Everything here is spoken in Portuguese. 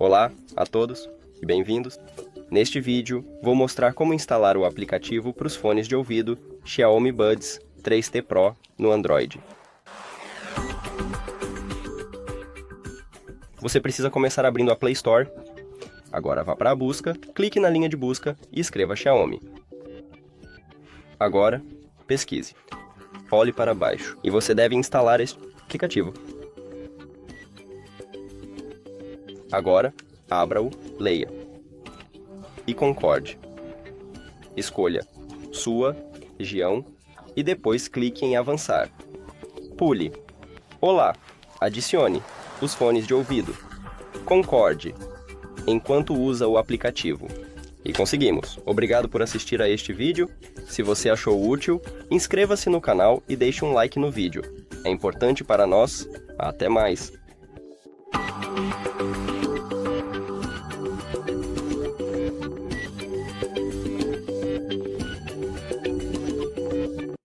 Olá a todos e bem-vindos. Neste vídeo, vou mostrar como instalar o aplicativo para os fones de ouvido XIAOMI Buds 3T Pro no Android. Você precisa começar abrindo a Play Store. Agora vá para a busca, clique na linha de busca e escreva XIAOMI. Agora, pesquise. Olhe para baixo e você deve instalar este aplicativo. Agora, abra-o, leia e concorde. Escolha sua região e depois clique em avançar. Pule. Olá, adicione os fones de ouvido. Concorde enquanto usa o aplicativo. E conseguimos. Obrigado por assistir a este vídeo. Se você achou útil, inscreva-se no canal e deixe um like no vídeo. É importante para nós. Até mais!